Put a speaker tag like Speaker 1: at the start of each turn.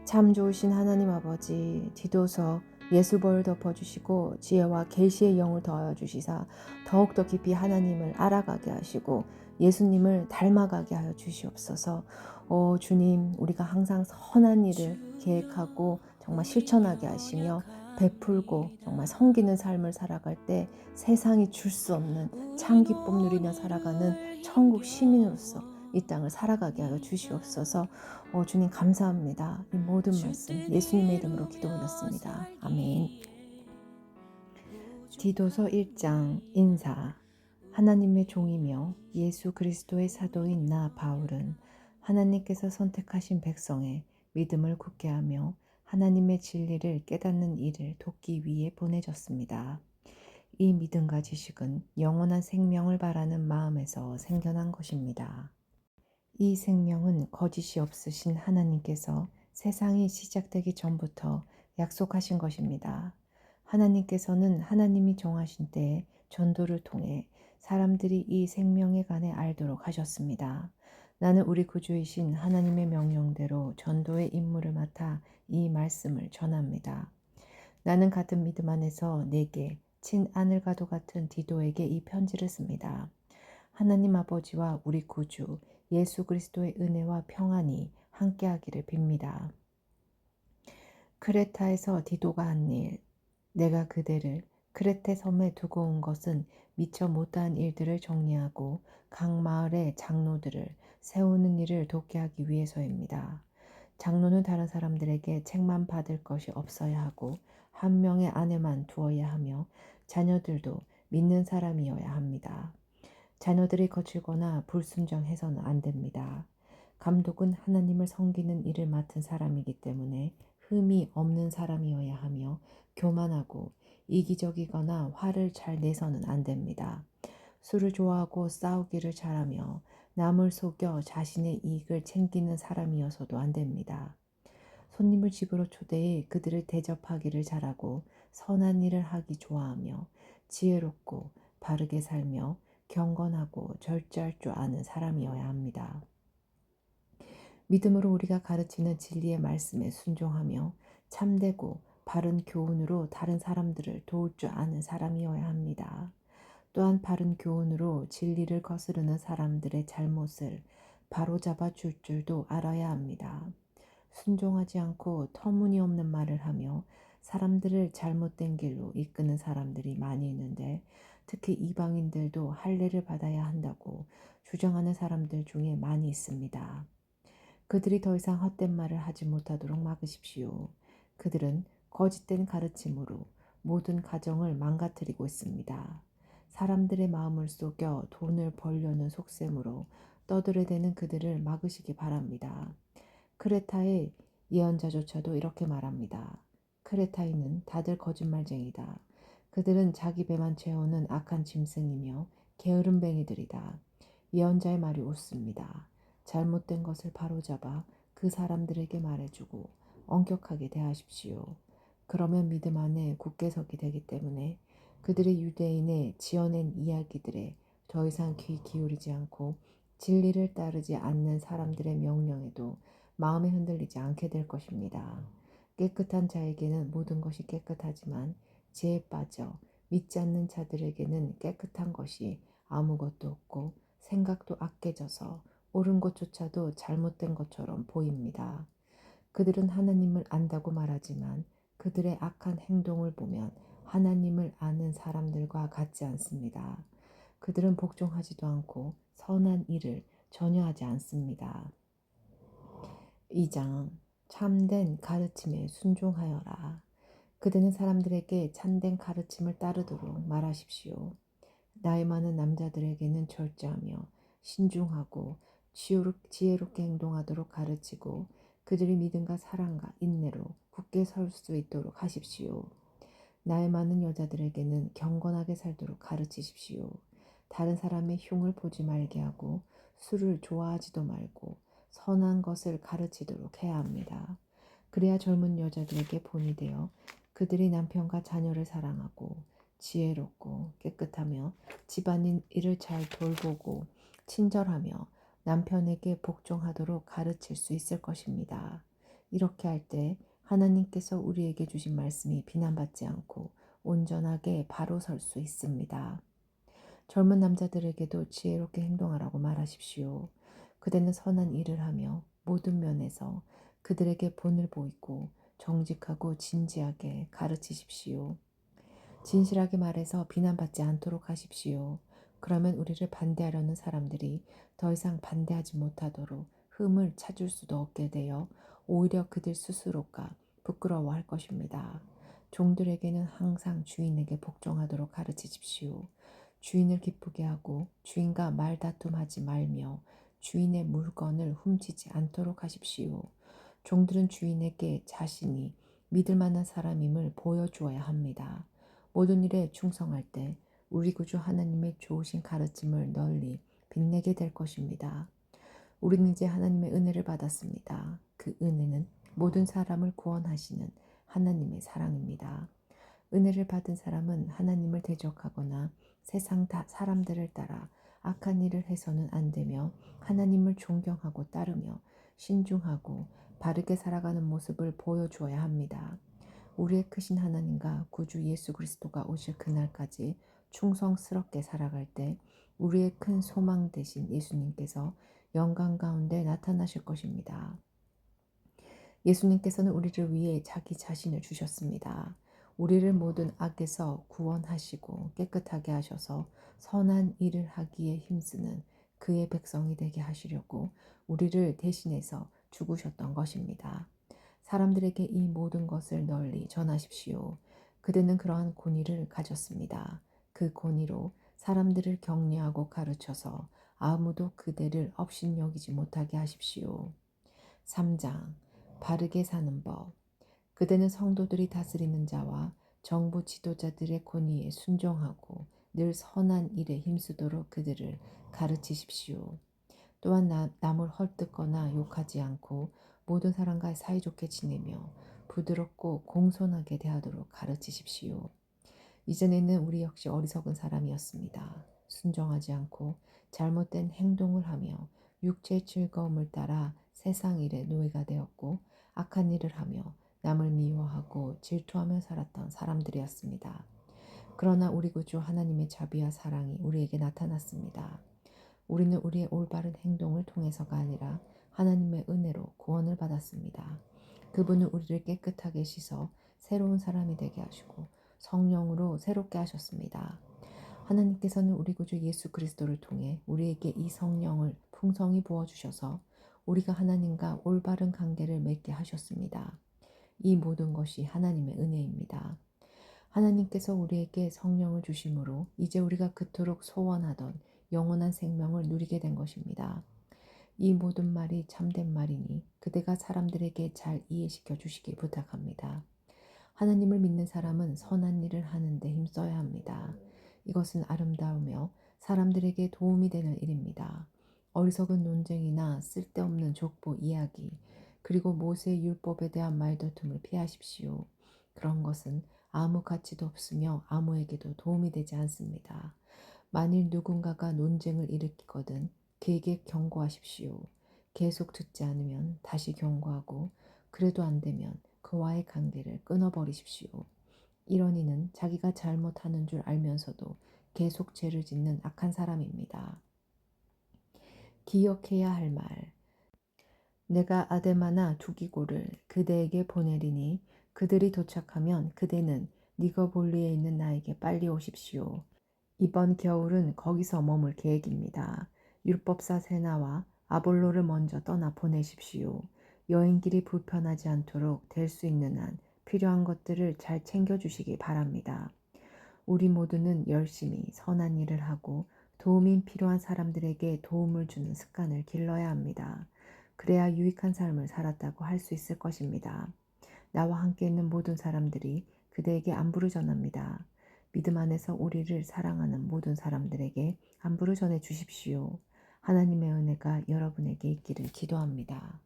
Speaker 1: 참 좋으신 하나님 아버지, 디도서 예수벌 덮어주시고 지혜와 계시의 영을 더하여 주시사 더욱더 깊이 하나님을 알아가게 하시고 예수님을 닮아가게 하여 주시옵소서. 주님, 우리가 항상 선한 일을 계획하고 정말 실천하게 하시며 베풀고 정말 섬기는 삶을 살아갈 때 세상이 줄 수 없는 참 기쁨 누리며 살아가는 천국 시민으로서 이 땅을 살아가게 하여 주시옵소서. 주님 감사합니다. 이 모든 말씀 예수님의 이름으로 기도 올렸습니다. 아멘. 디도서 1장 인사. 하나님의 종이며 예수 그리스도의 사도인 나 바울은 하나님께서 선택하신 백성의 믿음을 굳게 하며 하나님의 진리를 깨닫는 일을 돕기 위해 보내졌습니다. 이 믿음과 지식은 영원한 생명을 바라는 마음에서 생겨난 것입니다. 이 생명은 거짓이 없으신 하나님께서 세상이 시작되기 전부터 약속하신 것입니다. 하나님께서는 하나님이 정하신 때에 전도를 통해 사람들이 이 생명에 관해 알도록 하셨습니다. 나는 우리 구주이신 하나님의 명령대로 전도의 임무를 맡아 이 말씀을 전합니다. 나는 같은 믿음 안에서 내게 친아들과도 같은 디도에게 이 편지를 씁니다. 하나님 아버지와 우리 구주 예수 그리스도의 은혜와 평안이 함께하기를 빕니다. 크레타에서 디도가 한 일, 내가 그대를 크레테 섬에 두고 온 것은 미처 못한 일들을 정리하고 각 마을의 장로들을 세우는 일을 돕게 하기 위해서입니다. 장로는 다른 사람들에게 책만 받을 것이 없어야 하고 한 명의 아내만 두어야 하며 자녀들도 믿는 사람이어야 합니다. 자녀들이 거칠거나 불순종해서는 안 됩니다. 감독은 하나님을 섬기는 일을 맡은 사람이기 때문에 흠이 없는 사람이어야 하며 교만하고 이기적이거나 화를 잘 내서는 안 됩니다. 술을 좋아하고 싸우기를 잘하며 남을 속여 자신의 이익을 챙기는 사람이어서도 안 됩니다. 손님을 집으로 초대해 그들을 대접하기를 잘하고 선한 일을 하기 좋아하며 지혜롭고 바르게 살며 경건하고 절제할 줄 아는 사람이어야 합니다. 믿음으로 우리가 가르치는 진리의 말씀에 순종하며 참되고 바른 교훈으로 다른 사람들을 도울 줄 아는 사람이어야 합니다. 또한 바른 교훈으로 진리를 거스르는 사람들의 잘못을 바로잡아 줄 줄도 알아야 합니다. 순종하지 않고 터무니없는 말을 하며 사람들을 잘못된 길로 이끄는 사람들이 많이 있는데 특히 이방인들도 할례를 받아야 한다고 주장하는 사람들 중에 많이 있습니다. 그들이 더 이상 헛된 말을 하지 못하도록 막으십시오. 그들은 거짓된 가르침으로 모든 가정을 망가뜨리고 있습니다. 사람들의 마음을 속여 돈을 벌려는 속셈으로 떠들어대는 그들을 막으시기 바랍니다. 크레타의 예언자조차도 이렇게 말합니다. 크레타인은 다들 거짓말쟁이다. 그들은 자기 배만 채우는 악한 짐승이며 게으름뱅이들이다. 예언자의 말이 옳습니다. 잘못된 것을 바로잡아 그 사람들에게 말해주고 엄격하게 대하십시오. 그러면 믿음 안에 굳게 서게 되기 때문에 그들의 유대인의 지어낸 이야기들에 더 이상 귀 기울이지 않고 진리를 따르지 않는 사람들의 명령에도 마음이 흔들리지 않게 될 것입니다. 깨끗한 자에게는 모든 것이 깨끗하지만 죄에 빠져 믿지 않는 자들에게는 깨끗한 것이 아무것도 없고 생각도 악해져서 옳은 것조차도 잘못된 것처럼 보입니다. 그들은 하나님을 안다고 말하지만 그들의 악한 행동을 보면 하나님을 아는 사람들과 같지 않습니다. 그들은 복종하지도 않고 선한 일을 전혀 하지 않습니다. 2장 참된 가르침에 순종하여라. 그대는 사람들에게 참된 가르침을 따르도록 말하십시오. 나이 많은 남자들에게는 절제하며 신중하고 지혜롭게 행동하도록 가르치고 그들이 믿음과 사랑과 인내로 굳게 설 수 있도록 하십시오. 나이 많은 여자들에게는 경건하게 살도록 가르치십시오. 다른 사람의 흉을 보지 말게 하고 술을 좋아하지도 말고 선한 것을 가르치도록 해야 합니다. 그래야 젊은 여자들에게 본이 되어 그들이 남편과 자녀를 사랑하고 지혜롭고 깨끗하며 집안일 일을 잘 돌보고 친절하며 남편에게 복종하도록 가르칠 수 있을 것입니다. 이렇게 할 때 하나님께서 우리에게 주신 말씀이 비난받지 않고 온전하게 바로 설 수 있습니다. 젊은 남자들에게도 지혜롭게 행동하라고 말하십시오. 그대는 선한 일을 하며 모든 면에서 그들에게 본을 보이고 정직하고 진지하게 가르치십시오. 진실하게 말해서 비난받지 않도록 하십시오. 그러면 우리를 반대하려는 사람들이 더 이상 반대하지 못하도록 흠을 찾을 수도 없게 되어 오히려 그들 스스로가 부끄러워할 것입니다. 종들에게는 항상 주인에게 복종하도록 가르치십시오. 주인을 기쁘게 하고 주인과 말다툼하지 말며 주인의 물건을 훔치지 않도록 하십시오. 종들은 주인에게 자신이 믿을 만한 사람임을 보여주어야 합니다. 모든 일에 충성할 때 우리 구주 하나님의 좋으신 가르침을 널리 빛내게 될 것입니다. 우리는 이제 하나님의 은혜를 받았습니다. 그 은혜는 모든 사람을 구원하시는 하나님의 사랑입니다. 은혜를 받은 사람은 하나님을 대적하거나 세상 사람들을 따라 악한 일을 해서는 안 되며 하나님을 존경하고 따르며 신중하고 바르게 살아가는 모습을 보여주어야 합니다. 우리의 크신 하나님과 구주 예수 그리스도가 오실 그날까지 충성스럽게 살아갈 때 우리의 큰 소망 되신 예수님께서 영광 가운데 나타나실 것입니다. 예수님께서는 우리를 위해 자기 자신을 주셨습니다. 우리를 모든 악에서 구원하시고 깨끗하게 하셔서 선한 일을 하기에 힘쓰는 그의 백성이 되게 하시려고 우리를 대신해서 죽으셨던 것입니다. 사람들에게 이 모든 것을 널리 전하십시오. 그대는 그러한 권위를 가졌습니다. 그 권위로 사람들을 격려하고 가르쳐서 아무도 그대를 업신여기지 못하게 하십시오. 3장 바르게 사는 법. 그대는 성도들이 다스리는 자와 정부 지도자들의 권위에 순종하고 늘 선한 일에 힘쓰도록 그들을 가르치십시오. 또한 남을 헐뜯거나 욕하지 않고 모든 사람과 사이좋게 지내며 부드럽고 공손하게 대하도록 가르치십시오. 이전에는 우리 역시 어리석은 사람이었습니다. 순종하지 않고 잘못된 행동을 하며 육체의 즐거움을 따라 세상 일의 노예가 되었고 악한 일을 하며 남을 미워하고 질투하며 살았던 사람들이었습니다. 그러나 우리 구주 하나님의 자비와 사랑이 우리에게 나타났습니다. 우리는 우리의 올바른 행동을 통해서가 아니라 하나님의 은혜로 구원을 받았습니다. 그분은 우리를 깨끗하게 씻어 새로운 사람이 되게 하시고 성령으로 새롭게 하셨습니다. 하나님께서는 우리 구주 예수 그리스도를 통해 우리에게 이 성령을 풍성히 부어주셔서 우리가 하나님과 올바른 관계를 맺게 하셨습니다. 이 모든 것이 하나님의 은혜입니다. 하나님께서 우리에게 성령을 주심으로 이제 우리가 그토록 소원하던 영원한 생명을 누리게 된 것입니다. 이 모든 말이 참된 말이니 그대가 사람들에게 잘 이해시켜 주시길 부탁합니다. 하나님을 믿는 사람은 선한 일을 하는 데 힘써야 합니다. 이것은 아름다우며 사람들에게 도움이 되는 일입니다. 어리석은 논쟁이나 쓸데없는 족보 이야기, 그리고 모세의 율법에 대한 말다툼을 피하십시오. 그런 것은 아무 가치도 없으며 아무에게도 도움이 되지 않습니다. 만일 누군가가 논쟁을 일으키거든 그에게 경고하십시오. 계속 듣지 않으면 다시 경고하고 그래도 안 되면 그와의 관계를 끊어버리십시오. 이런 이는 자기가 잘못하는 줄 알면서도 계속 죄를 짓는 악한 사람입니다. 기억해야 할 말. 내가 아데마나 두기고를 그대에게 보내리니 그들이 도착하면 그대는 니거볼리에 있는 나에게 빨리 오십시오. 이번 겨울은 거기서 머물 계획입니다. 율법사 세나와 아볼로를 먼저 떠나 보내십시오. 여행길이 불편하지 않도록 될 수 있는 한 필요한 것들을 잘 챙겨주시기 바랍니다. 우리 모두는 열심히 선한 일을 하고 도움이 필요한 사람들에게 도움을 주는 습관을 길러야 합니다. 그래야 유익한 삶을 살았다고 할 수 있을 것입니다. 나와 함께 있는 모든 사람들이 그대에게 안부를 전합니다. 믿음 안에서 우리를 사랑하는 모든 사람들에게 안부를 전해 주십시오. 하나님의 은혜가 여러분에게 있기를 기도합니다.